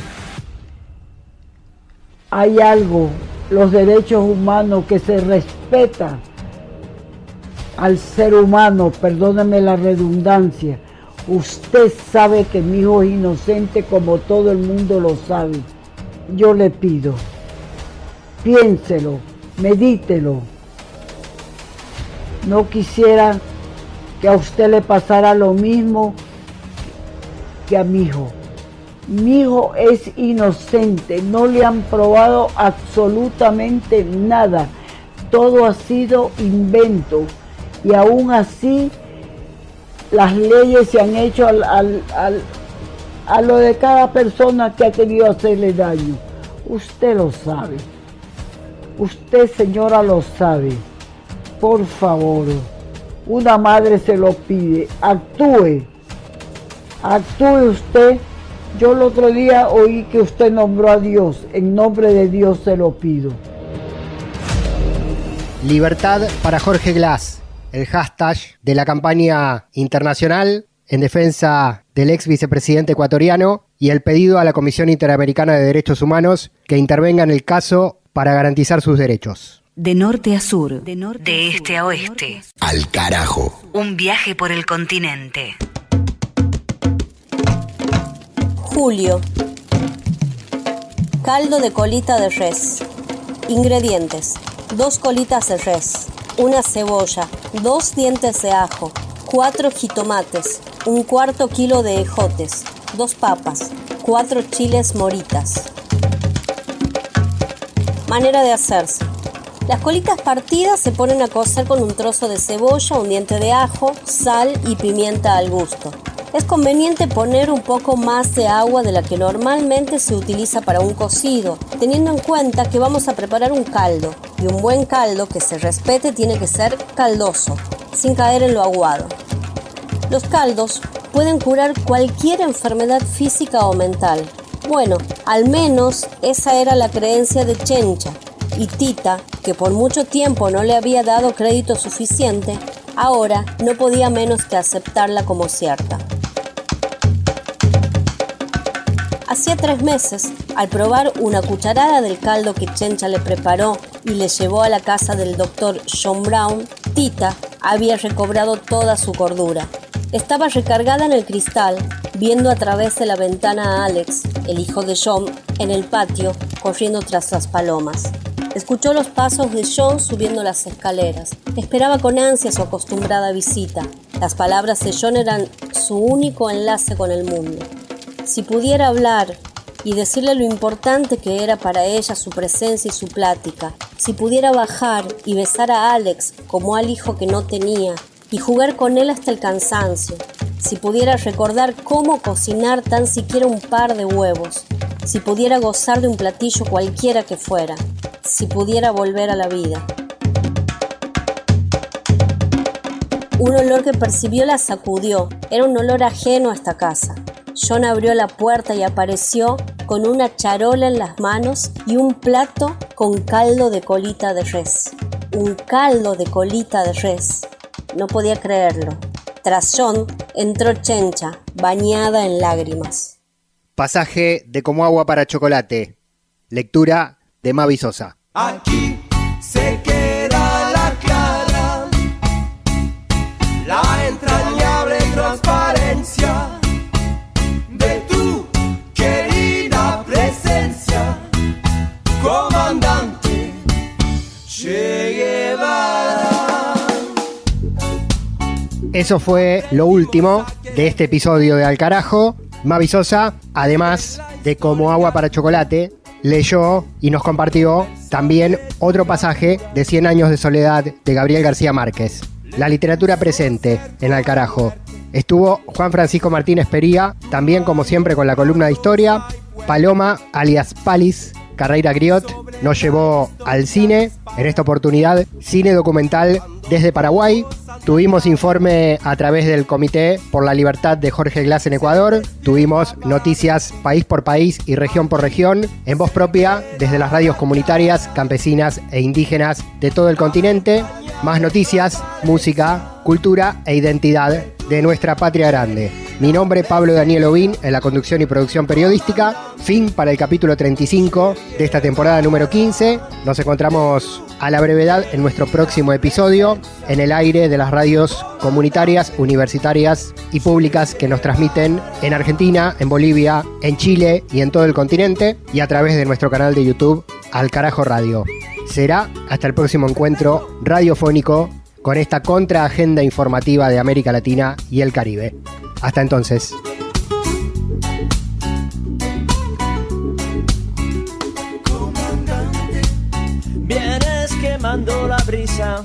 Hay algo, los derechos humanos, que se respeta al ser humano, perdóneme la redundancia. Usted sabe que mi hijo es inocente como todo el mundo lo sabe. Yo le pido, piénselo, medítelo. No quisiera que a usted le pasara lo mismo que a mi hijo. Mi hijo es inocente, no le han probado absolutamente nada. Todo ha sido invento y aún así las leyes se han hecho a lo de cada persona que ha querido hacerle daño. Usted lo sabe. Usted, señora, lo sabe. Por favor, una madre se lo pide. Actúe. Actúe usted. Yo el otro día oí que usted nombró a Dios. En nombre de Dios se lo pido. Libertad para Jorge Glass, el hashtag de la campaña internacional en defensa del ex vicepresidente ecuatoriano y el pedido a la Comisión Interamericana de Derechos Humanos que intervenga en el caso para garantizar sus derechos. De norte a sur, de este a oeste. Al carajo. Un viaje por el continente. Julio. Caldo de colita de res. Ingredientes: 2 colitas de res, 1 cebolla, 2 dientes de ajo, 4 jitomates, 1/4 kilo de ejotes, 2 papas, 4 chiles moritas. Manera de hacerse: las colitas partidas se ponen a cocer con un trozo de cebolla, un diente de ajo, sal y pimienta al gusto. Es conveniente poner un poco más de agua de la que normalmente se utiliza para un cocido, teniendo en cuenta que vamos a preparar un caldo, y un buen caldo que se respete tiene que ser caldoso, sin caer en lo aguado. Los caldos pueden curar cualquier enfermedad física o mental. Bueno, al menos esa era la creencia de Chencha, y Tita, que por mucho tiempo no le había dado crédito suficiente, ahora no podía menos que aceptarla como cierta. Hacía 3 meses, al probar una cucharada del caldo que Chencha le preparó y le llevó a la casa del doctor John Brown, Tita había recobrado toda su cordura. Estaba recargada en el cristal, viendo a través de la ventana a Alex, el hijo de John, en el patio, corriendo tras las palomas. Escuchó los pasos de John subiendo las escaleras. Esperaba con ansia su acostumbrada visita. Las palabras de John eran su único enlace con el mundo. Si pudiera hablar y decirle lo importante que era para ella su presencia y su plática, si pudiera bajar y besar a Alex como al hijo que no tenía y jugar con él hasta el cansancio, si pudiera recordar cómo cocinar tan siquiera un par de huevos, si pudiera gozar de un platillo cualquiera que fuera, si pudiera volver a la vida. Un olor que percibió la sacudió. Era un olor ajeno a esta casa. John abrió la puerta y apareció con una charola en las manos y un plato con caldo de colita de res. Un caldo de colita de res. No podía creerlo. Tras John entró Chencha, bañada en lágrimas. Pasaje de Como agua para chocolate. Lectura de Mavi Sosa. Aquí se queda la clara, la entrañable transparencia de tu querida presencia, comandante Che Guevara. Eso fue lo último de este episodio de Al Carajo. Mavi Sosa, además de Como agua para chocolate, leyó y nos compartió también otro pasaje de 100 años de soledad de Gabriel García Márquez. La literatura presente en Al Carajo. Estuvo Juan Francisco Martínez Pería, también como siempre con la columna de historia. Paloma, alias Palis, Carreira Griot, nos llevó al cine. En esta oportunidad, cine documental desde Paraguay. Tuvimos informe a través del Comité por la Libertad de Jorge Glass en Ecuador. Tuvimos noticias país por país y región por región, en voz propia, desde las radios comunitarias, campesinas e indígenas de todo el continente. Más noticias, música, cultura e identidad de nuestra patria grande. Mi nombre es Pablo Daniel Ovín, en la conducción y producción periodística. Fin para el capítulo 35 de esta temporada número 15. Nos encontramos a la brevedad en nuestro próximo episodio, en el aire de las radios comunitarias, universitarias y públicas que nos transmiten en Argentina, en Bolivia, en Chile y en todo el continente, y a través de nuestro canal de YouTube, Al Carajo Radio. Será hasta el próximo encuentro radiofónico con esta contraagenda informativa de América Latina y el Caribe. Hasta entonces. Vienes quemando la brisa,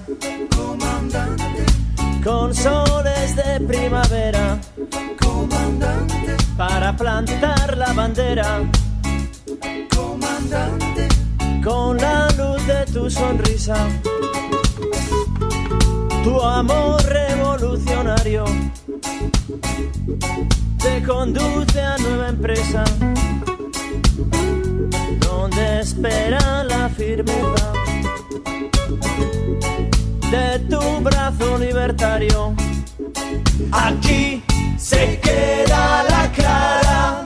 comandante, con soles de primavera, comandante, para plantar la bandera, comandante, con la luz de tu sonrisa, tu amor revolucionario te conduce a nueva empresa, donde espera la firmeza de tu brazo libertario. Aquí se queda la clara,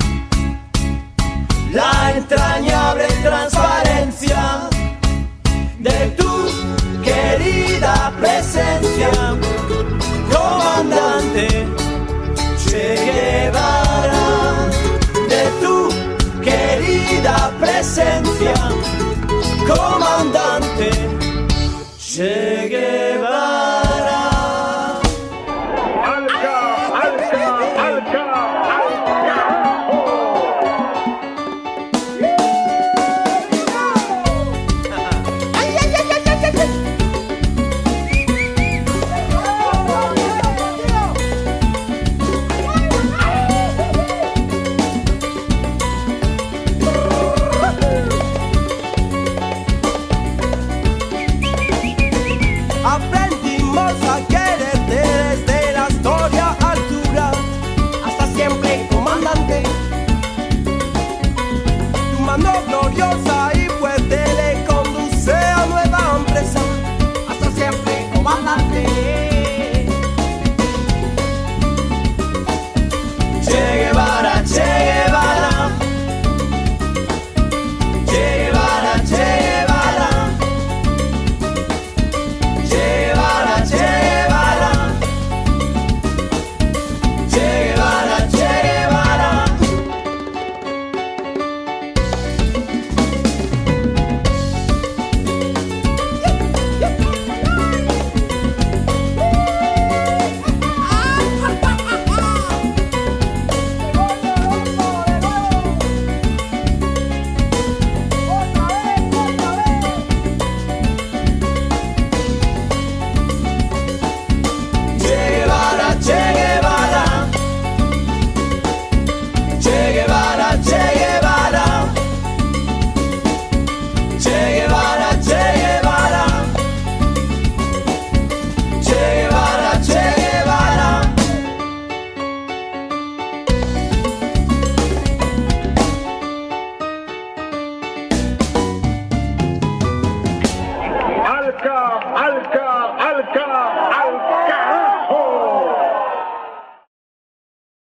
la entrañable transparencia de tu querida presencia, comandante Che Guevara, de tu querida presencia, comandante Che Guevara. Aprendimos a quererte desde la historia altura, hasta siempre, comandante. Tu mano gloriosa y fuerte le conduce a nueva empresa, hasta siempre, comandante. Che Guevara, Che Guevara, Che Guevara, Che Guevara. Alca, Alca.